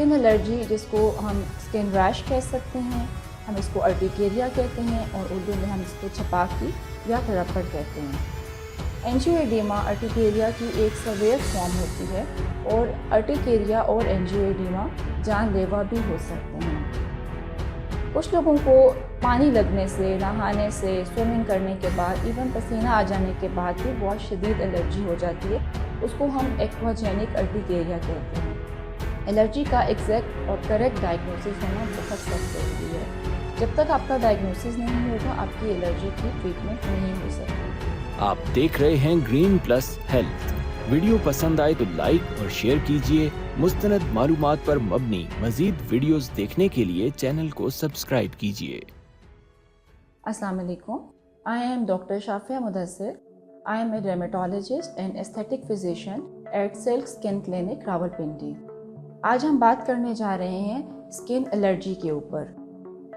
Skin allergy, जिसको हम skin rash कह सकते हैं, हम इसको अर्टिकेरिया कहते हैं और उर्दू में हम इसको छपाकी या तरप्पड़ कहते हैं। एंजियोएडिमा अर्टिकेरिया की एक सवेयर फॉर्म होती है और अर्टिकेरिया और एंजियोएडिमा जानलेवा भी हो सकते हैं। कुछ लोगों को पानी लगने से, नहाने से, स्विमिंग करने के बाद, इवन पसीना आ जाने के बाद भी बहुत शदीद एलर्जी हो जाती है। उसको हम एक्वाजेनिक अर्टिकेरिया कहते हैं। एलर्जी का एग्जैक्ट और करेक्ट डायग्नोसिस होना बहुत सख्त ज़रूरी है। जब तक आपका डायग्नोसिस नहीं होगा, आपकी एलर्जी की ट्रीटमेंट नहीं हो सकती। आप देख रहे हैं ग्रीन प्लस हेल्थ। वीडियो पसंद आए तो लाइक और शेयर कीजिए। मुस्तनद मालूमात पर मबनी मजीद वीडियोस देखने के लिए चैनल को सब्सक्राइब कीजिए। अस्सलाम वालेकुम। I am Dr. Shafia Mudassir. I am a dermatologist and aesthetic physician at Silk Skin Clinic, Rawalpindi. आज हम बात करने जा रहे हैं स्किन एलर्जी के ऊपर।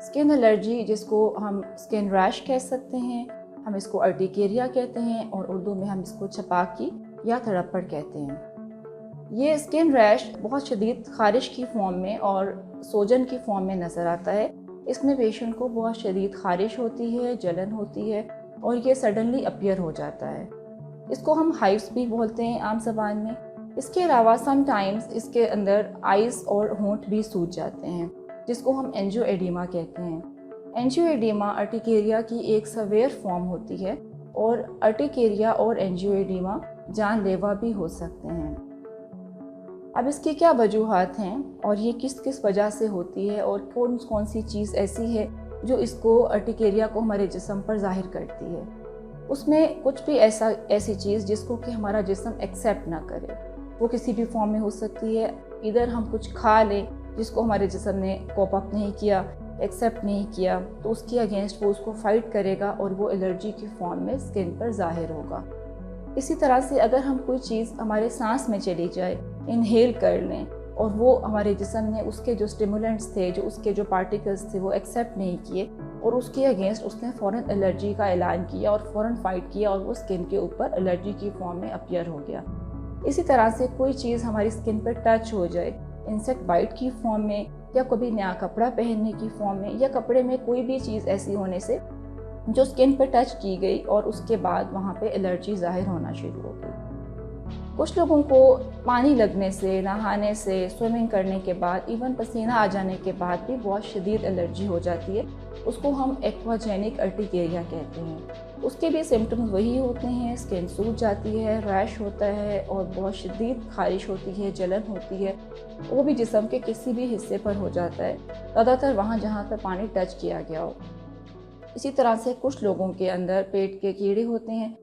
स्किन एलर्जी, जिसको हम स्किन रैश कह सकते हैं, हम इसको अर्टिकेरिया कहते हैं और उर्दू में हम इसको छपाकी या तरप्पड़ कहते हैं। ये स्किन रैश बहुत शदीद ख़ारिश की फॉर्म में और सोजन की फॉर्म में नज़र आता है। इसमें पेशेंट को बहुत शदीद ख़ारिश होती है, जलन होती है और ये सडनली अपीयर हो जाता है। इसको हम हाइव्स भी बोलते हैं आम ज़बान में। इसके अलावा समटाइम्स इसके अंदर आइज़ और होंठ भी सूज जाते हैं, जिसको हम एंजियोएडिमा कहते हैं। एंजियोएडिमा अर्टिकेरिया की एक सवेयर फॉर्म होती है और अर्टिकेरिया और एंजियोएडिमा जानलेवा भी हो सकते हैं। अब इसकी क्या वजूहात हैं और ये किस किस वजह से होती है और कौन कौन सी चीज़ ऐसी है जो इसको अर्टिकेरिया को हमारे जिस्म पर ज़ाहिर करती है। उसमें कुछ भी ऐसी चीज़ जिसको कि हमारा जिस्म एक्सेप्ट ना करे, वो किसी भी फॉर्म में हो सकती है। इधर हम कुछ खा लें जिसको हमारे जिस्म ने कोप अप नहीं किया, एक्सेप्ट नहीं किया, तो उसके अगेंस्ट वो उसको फाइट करेगा और वो एलर्जी की फॉर्म में स्किन पर ज़ाहिर होगा। इसी तरह से अगर हम कोई चीज़ हमारे सांस में चली जाए, इनहेल कर लें और वो हमारे जिस्म ने उसके जो स्टिमुलेंट्स थे, जो उसके जो पार्टिकल्स थे, वो एक्सेप्ट नहीं किए और उसके अगेंस्ट उसने फ़ौरन एलर्जी का ऐलान किया और फ़ौरन फाइट किया और वो स्किन के ऊपर एलर्जी की फॉर्म में अपीयर हो गया। इसी तरह से कोई चीज़ हमारी स्किन पर टच हो जाए, इंसेक्ट बाइट की फॉर्म में या कभी नया कपड़ा पहनने की फॉर्म में या कपड़े में कोई भी चीज़ ऐसी होने से जो स्किन पर टच की गई और उसके बाद वहाँ पे एलर्जी ज़ाहिर होना शुरू हो गई। कुछ लोगों को पानी लगने से, नहाने से, स्विमिंग करने के बाद, इवन पसीना आ जाने के बाद भी बहुत शदीद एलर्जी हो जाती है। उसको हम एक्वाजेनिक अर्टिकेरिया कहते हैं। उसके भी सिम्टम्स वही होते हैं, स्किन सूज जाती है, रैश होता है और बहुत शदीद ख़ारिश होती है, जलन होती है। वो भी जिस्म के किसी भी हिस्से पर हो जाता है, ज़्यादातर वहाँ जहाँ पर पानी टच किया गया हो। इसी तरह से कुछ लोगों के अंदर पेट के कीड़े होते हैं।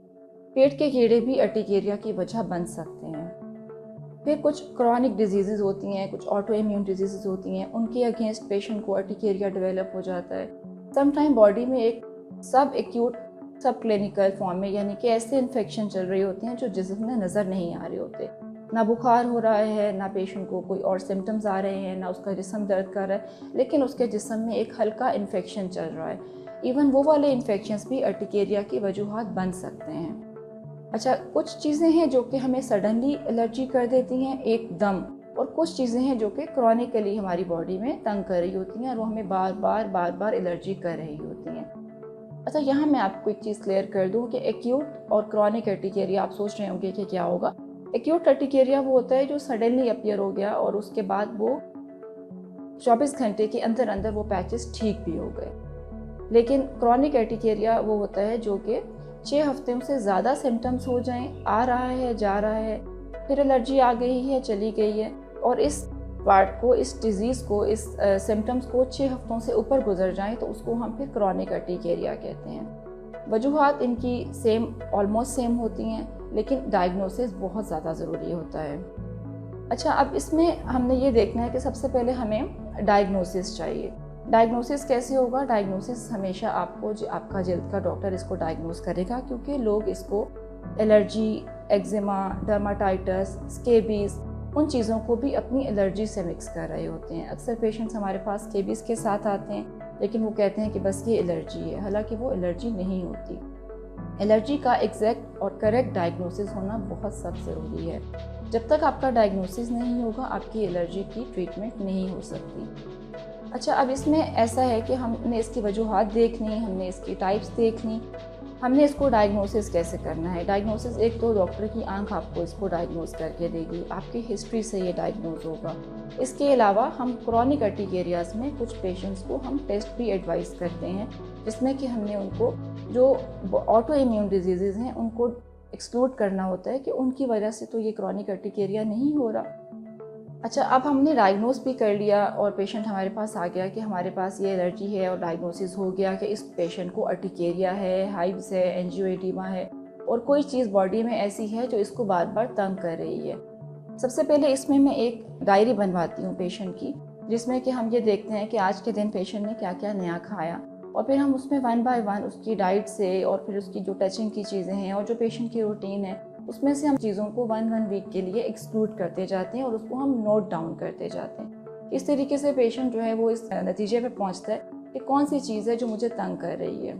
पेट के कीड़े भी अर्टिकेरिया की वजह बन सकते हैं। फिर कुछ क्रॉनिक डिजीज़ होती हैं, कुछ ऑटो इम्यून डिजीज़ होती हैं, उनके अगेंस्ट पेशेंट को अर्टिकेरिया डेवलप हो जाता है। समटाइम बॉडी में एक सब एक्यूट सब क्लिनिकल फॉर्म में, यानी कि ऐसे इन्फेक्शन चल रही होती हैं जो जिस्म में नज़र नहीं आ रहे होते। ना बुखार हो रहा है, ना पेशेंट को कोई और सिम्टम्स आ रहे हैं, ना उसका जिस्म दर्द कर रहा है, लेकिन उसके जिस्म में एक हल्का इन्फेक्शन चल रहा है। इवन वो वाले इन्फेक्शंस भी अर्टिकेरिया की वजूहात बन सकते हैं। अच्छा, कुछ चीज़ें हैं जो कि हमें सडनली एलर्जी कर देती हैं एकदम, और कुछ चीज़ें हैं जो कि क्रॉनिकली हमारी बॉडी में तंग कर रही होती हैं और वो हमें बार बार एलर्जी कर रही होती हैं। अच्छा, यहाँ मैं आपको एक चीज़ क्लियर कर दूँ कि एक्यूट और क्रॉनिक अर्टिकेरिया, आप सोच रहे होंगे कि क्या होगा। एक्यूट अर्टिकेरिया वो होता है जो सडनली अपीयर हो गया और उसके बाद वो 24 घंटे के अंदर अंदर वो पैचेस ठीक भी हो गए। लेकिन क्रॉनिक अर्टिकेरिया वो होता है जो कि 6 हफ्तों से ज़्यादा सिम्टम्स हो जाएं, आ रहा है, जा रहा है, फिर एलर्जी आ गई है, चली गई है, और इस पार्ट को, इस डिज़ीज़ को, इस सिम्टम्स को 6 हफ्तों से ऊपर गुजर जाएं तो उसको हम फिर क्रॉनिक अर्टिकेरिया कहते हैं। वजूहात इनकी ऑलमोस्ट सेम होती हैं, लेकिन डायग्नोसिस बहुत ज़्यादा ज़रूरी होता है। अच्छा, अब इसमें हमने ये देखना है कि सबसे पहले हमें डायग्नोसिस चाहिए। डायग्नोसिस कैसे होगा? डायग्नोसिस हमेशा आपका जल्द का डॉक्टर इसको डायग्नोस करेगा, क्योंकि लोग इसको एलर्जी, एक्जिमा, डर्माटाइटिस, स्केबीज़, उन चीज़ों को भी अपनी एलर्जी से मिक्स कर रहे होते हैं। अक्सर पेशेंट्स हमारे पास स्केबीज़ के साथ आते हैं, लेकिन वो कहते हैं कि बस ये एलर्जी है, हालांकि वो एलर्जी नहीं होती। एलर्जी का एग्जैक्ट और करेक्ट डायग्नोसिस होना बहुत सख्त ज़रूरी है। जब तक आपका डायग्नोसिस नहीं होगा आपकी एलर्जी की ट्रीटमेंट नहीं हो सकती। अच्छा, अब इसमें ऐसा है कि हमने इसकी वजूहात देखनी, हमने इसकी टाइप्स देखनी, हमने इसको डायग्नोसिस कैसे करना है। डायग्नोसिस एक तो डॉक्टर की आंख आपको इसको डायग्नोस करके देगी, आपकी हिस्ट्री से ये डायग्नोज होगा। इसके अलावा हम क्रॉनिक अर्टिकेरियाज में कुछ पेशेंट्स को हम टेस्ट भी एडवाइस करते हैं, जिसमें कि हमने उनको जो ऑटो इम्यून डिजीज़ हैं उनको एक्सक्लूड करना होता है कि उनकी वजह से तो ये क्रॉनिक अर्टिकेरिया नहीं हो रहा। अच्छा, अब हमने डायग्नोस भी कर लिया और पेशेंट हमारे पास आ गया कि हमारे पास ये एलर्जी है और डायग्नोसिस हो गया कि इस पेशेंट को अर्टिकेरिया है, हाइव्स है, एंजियोएडिमा है और कोई चीज़ बॉडी में ऐसी है जो इसको बार बार तंग कर रही है। सबसे पहले इसमें मैं एक डायरी बनवाती हूँ पेशेंट की, जिसमें कि हम ये देखते हैं कि आज के दिन पेशेंट ने क्या क्या नया खाया और फिर हम उसमें 1 बाय 1 उसकी डाइट से और फिर उसकी जो टचिंग की चीज़ें हैं और जो पेशेंट की रूटीन है उसमें से हम चीज़ों को 1 वीक के लिए एक्सक्लूड करते जाते हैं और उसको हम नोट डाउन करते जाते हैं। इस तरीके से पेशेंट जो है वो इस नतीजे पे पहुंचता है कि कौन सी चीज़ है जो मुझे तंग कर रही है।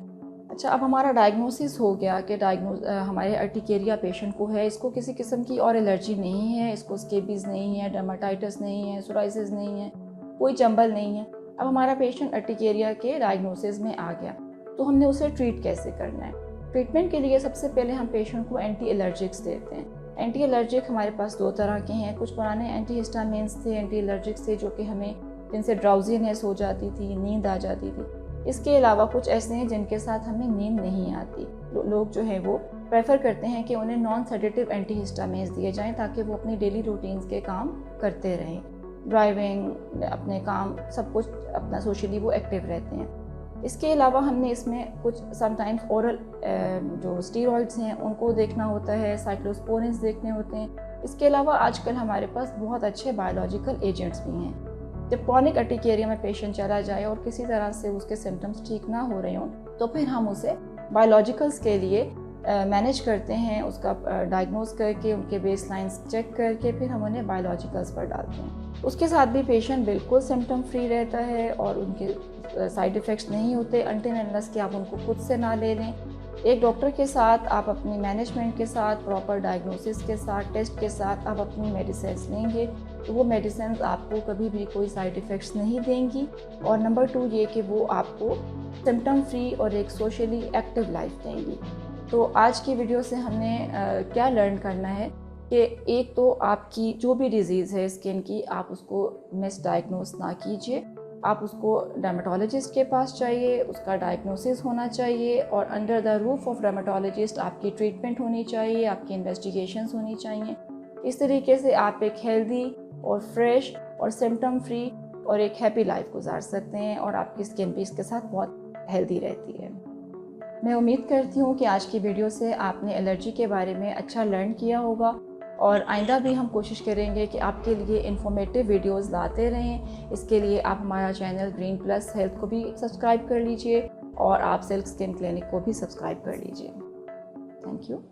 अच्छा, अब हमारा डायग्नोसिस हो गया कि हमारे अर्टिकेरिया पेशेंट को है, इसको किसी किस्म की और एलर्जी नहीं है, इसको स्केबीज नहीं है, डर्माटाइटिस नहीं है, सोराइसिस नहीं है, कोई चंबल नहीं है। अब हमारा पेशेंट अर्टिकेरिया के डायग्नोसिस में आ गया, तो हमने उसे ट्रीट कैसे करना है। ट्रीटमेंट के लिए सबसे पहले हम पेशेंट को एंटी एलर्जिक्स देते हैं। एंटी एलर्जिक हमारे पास 2 तरह के हैं। कुछ पुराने एंटी हिस्टामिन्स थे, एंटी एलर्जिक्स थे, जो कि हमें जिनसे ड्राउजीनेस हो जाती थी, नींद आ जाती थी। इसके अलावा कुछ ऐसे हैं जिनके साथ हमें नींद नहीं आती। लोग जो है वो प्रेफर करते हैं कि उन्हें नॉन सेडेटिव एंटी हिस्टामिन्स दिए जाएँ ताकि वो अपनी डेली रूटीन्स के काम करते रहें, ड्राइविंग, अपने काम, सब कुछ अपना सोशली वो एक्टिव रहते हैं। इसके अलावा हमने इसमें कुछ समटाइम्स ओरल जो स्टीरॉइड्स हैं उनको देखना होता है, साइक्लोस्पोरिन्स देखने होते हैं। इसके अलावा आजकल हमारे पास बहुत अच्छे बायोलॉजिकल एजेंट्स भी हैं। जब क्रॉनिक अर्टिकेरिया में पेशेंट चला जाए और किसी तरह से उसके सिम्टम्स ठीक ना हो रहे हों तो फिर हम उसे बायोलॉजिकल्स के लिए मैनेज करते हैं, उसका डायग्नोज करके उनके बेसलाइंस चेक करके फिर हम उन्हें बायोलॉजिकल्स पर डालते हैं। उसके साथ भी पेशेंट बिल्कुल सिम्टम फ्री रहता है और उनके साइड इफ़ेक्ट्स नहीं होते अनटिल अनलेस कि आप उनको खुद से ना ले लें। एक डॉक्टर के साथ आप अपनी मैनेजमेंट के साथ, प्रॉपर डायग्नोसिस के साथ, टेस्ट के साथ आप अपनी मेडिसिन्स लेंगे तो वो मेडिसिन्स आपको कभी भी कोई साइड इफ़ेक्ट्स नहीं देंगी। और नंबर 2 ये कि वो आपको सिम्टम फ्री और एक सोशली एक्टिव लाइफ देंगी। तो आज की वीडियो से हमने क्या लर्न करना है कि एक तो आपकी जो भी डिज़ीज़ है स्किन की, आप उसको मिस डायग्नोस ना कीजिए, आप उसको डर्मेटोलॉजिस्ट के पास चाहिए, उसका डायग्नोसिस होना चाहिए और under the roof of dermatologist आपकी ट्रीटमेंट होनी चाहिए, आपकी इन्वेस्टिगेशंस होनी चाहिए। इस तरीके से आप एक हेल्दी और फ्रेश और सिम्टम फ्री और एक हैप्पी लाइफ गुजार सकते हैं और आपकी स्किन भी इसके साथ बहुत हेल्दी रहती है। मैं उम्मीद करती हूँ कि आज की वीडियो से आपने एलर्जी के बारे में अच्छा लर्न किया होगा और आइंदा भी हम कोशिश करेंगे कि आपके लिए इन्फॉर्मेटिव वीडियोस लाते रहें। इसके लिए आप हमारा चैनल ग्रीन प्लस हेल्थ को भी सब्सक्राइब कर लीजिए और आप सिल्क स्किन क्लिनिक को भी सब्सक्राइब कर लीजिए। Thank you.